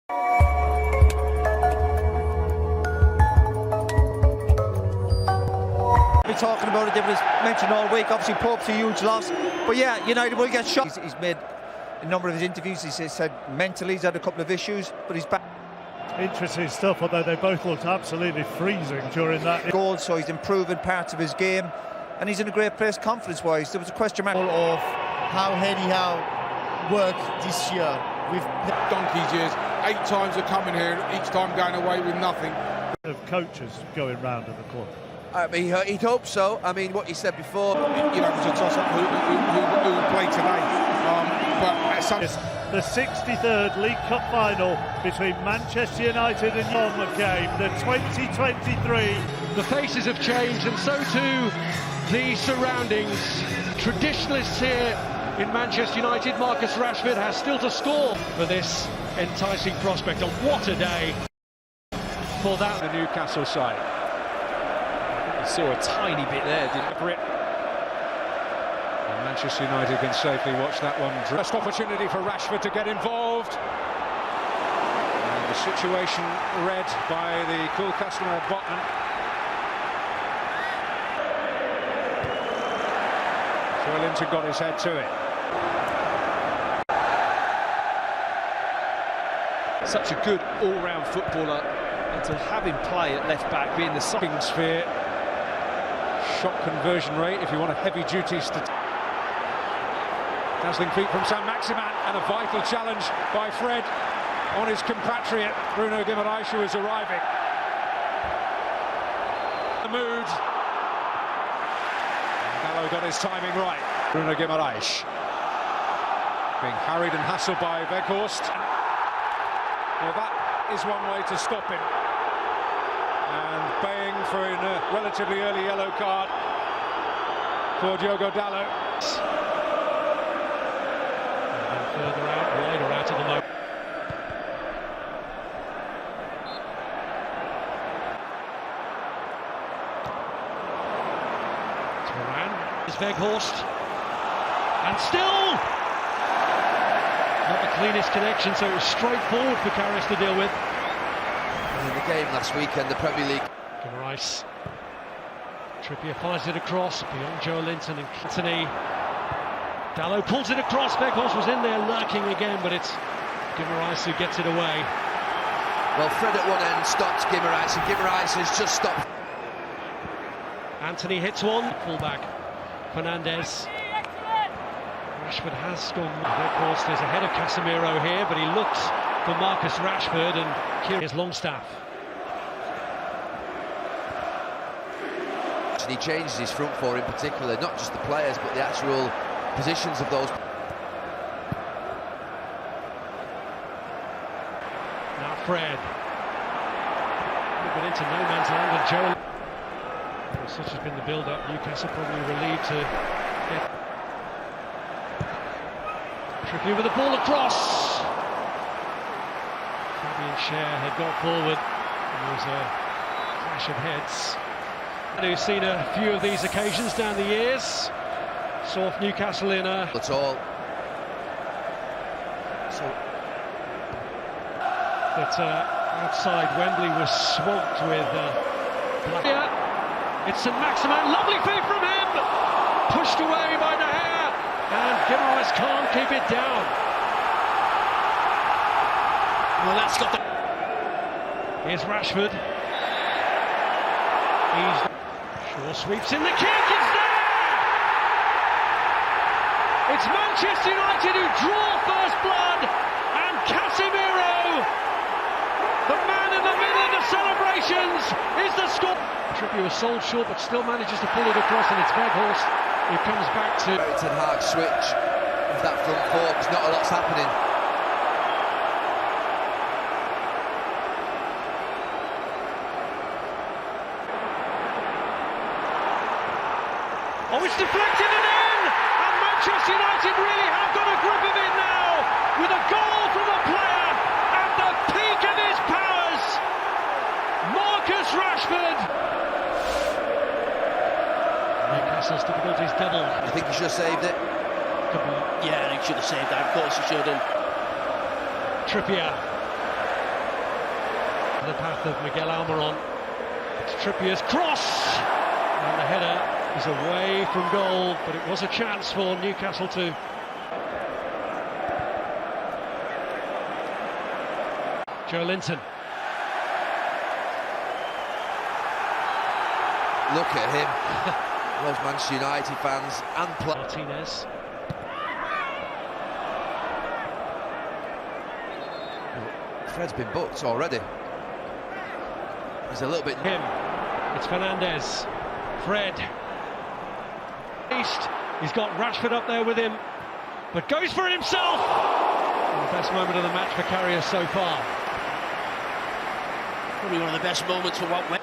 We're talking about it, it was mentioned all week. Obviously Pope's a huge loss, but yeah, United will get shot. He's made a number of his interviews, he said mentally he's had a couple of issues, but he's back. Interesting stuff, although they both looked absolutely freezing during that goal, so he's improving parts of his game and he's in a great place confidence-wise. There was a question mark of how Eddie Howe worked this year with donkey's years. 8 times they're coming here, each time going away with nothing. of coaches going round at the club. He'd hope so. I mean, what you said before. You know, it was a toss-up who would play today. But at some... It's the 63rd League Cup final between Manchester United and Bournemouth game, the 2023. The faces have changed and so too the surroundings. Traditionalists here in Manchester United, Marcus Rashford has still to score for this enticing prospect. And what a day for that. The Newcastle side. You saw a tiny bit there, didn't you? And Manchester United can safely watch that one. First opportunity for Rashford to get involved. And the situation read by the cool customer Botman. Linton got his head to it. Such a good all-round footballer, and to have him play at left-back, being the sucking sphere. Shot conversion rate, if you want a heavy-duty dazzling feet from Saint-Maximin, and a vital challenge by Fred on his compatriot Bruno Guimaraes, who is arriving. The mood. Ronaldo got his timing right. Bruno Guimaraes being harried and hassled by Weghorst. Well, that is one way to stop him. And baying for a relatively early yellow card for Diogo Dalot. And further out, wider out of the moment. Is Weghorst, and still not the cleanest connection, so it was straightforward for Carrius to deal with. In the game last weekend, the Premier League. Guimaraes. Trippier fires it across beyond Joe Linton and Anthony. Dalot pulls it across. Weghorst was in there lurking again, but it's Guimaraes who gets it away. Well, Fred at one end stops Guimaraes, and Guimaraes has just stopped. Anthony hits one. Fullback. Fernandez. Rashford has gone. Weghorst is ahead of Casemiro here, but he looks for Marcus Rashford, and here's Longstaff. And he changes his front four in particular, not just the players, but the actual positions of those. Now Fred. But into no man's land, and Joe. Such has been the build-up. Newcastle probably relieved to get Trippier with the ball across. Fabian Schär had got forward. There was a clash of heads. And who's seen a few of these occasions down the years. Saw Newcastle in a... At all. So that outside Wembley was swamped with black. It's Saint-Maximin, lovely feet from him! Pushed away by De Gea, and Guimaraes can't keep it down. Well, that's got the... Here's Rashford. Shaw sweeps in the kick, it's there! It's Manchester United who draw first blood, and Casemiro, the man in the middle of the celebrations, is the score. Trippier was sold short, but still manages to pull it across, and it's Weghorst who comes back to... Ten Hag switch of that front four, because not a lot's happening. Oh, it's deflected and in! And Manchester United really have got a grip of it now, with a goal from a player at the peak of his powers, Marcus Rashford. Newcastle's difficulties doubled. You think he should have saved it? Yeah, he should have saved that. Of course he should have. Trippier. the path of Miguel Almiron. It's Trippier's cross! And the header is away from goal, but it was a chance for Newcastle to... Joe Linton. Look at him. Those Manchester United fans and Martinez. Fred's been booked already. He's a little bit... It's Fernandez. Fred. East. He's got Rashford up there with him, but goes for it himself. And the best moment of the match for Carrier so far. Probably one of the best moments for what went.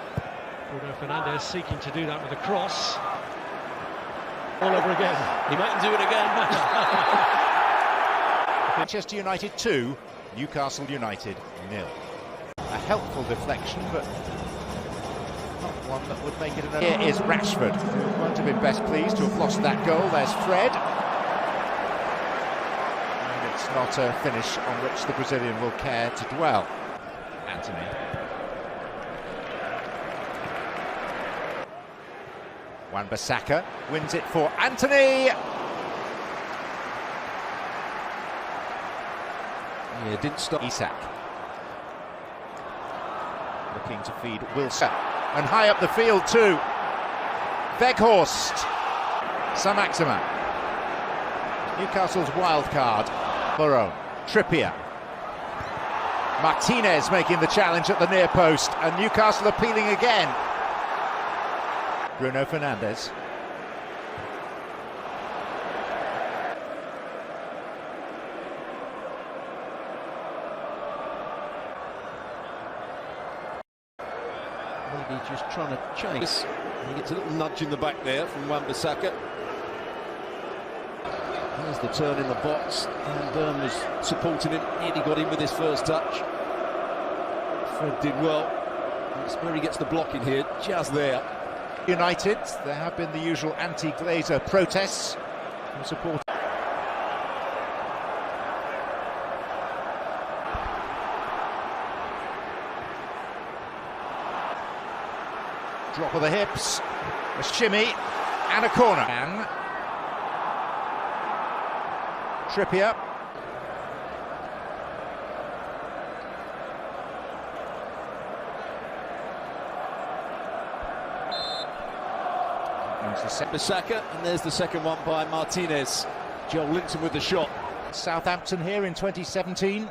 Bruno Fernandes seeking to do that with a cross. All over again. He might do it again. Manchester United 2, Newcastle United 0. A helpful deflection, but not one that would make it an... Here is Rashford, who won't have been best pleased to have lost that goal. There's Fred. And it's not a finish on which the Brazilian will care to dwell. Anthony. Wan-Bissaka wins it for Anthony. Yeah, didn't stop. Isak. Looking to feed Wilson. And high up the field too. Weghorst. Saint-Maximin. Newcastle's wild card. Burrow. Trippier. Martinez making the challenge at the near post. And Newcastle appealing again. Bruno Fernandes. Maybe just trying to chase. He gets a little nudge in the back there from Wan-Bissaka. There's the turn in the box, and Byrne was supporting him. Nearly got in with his first touch. Fred did well. That's where he gets the block in here, just there. United, there have been the usual anti-Glazer protests from support. Drop of the hips, a shimmy, and a corner. And Trippier. Bissaka, and there's the second one by Martinez. Joe Linton with the shot. Southampton here in 2017.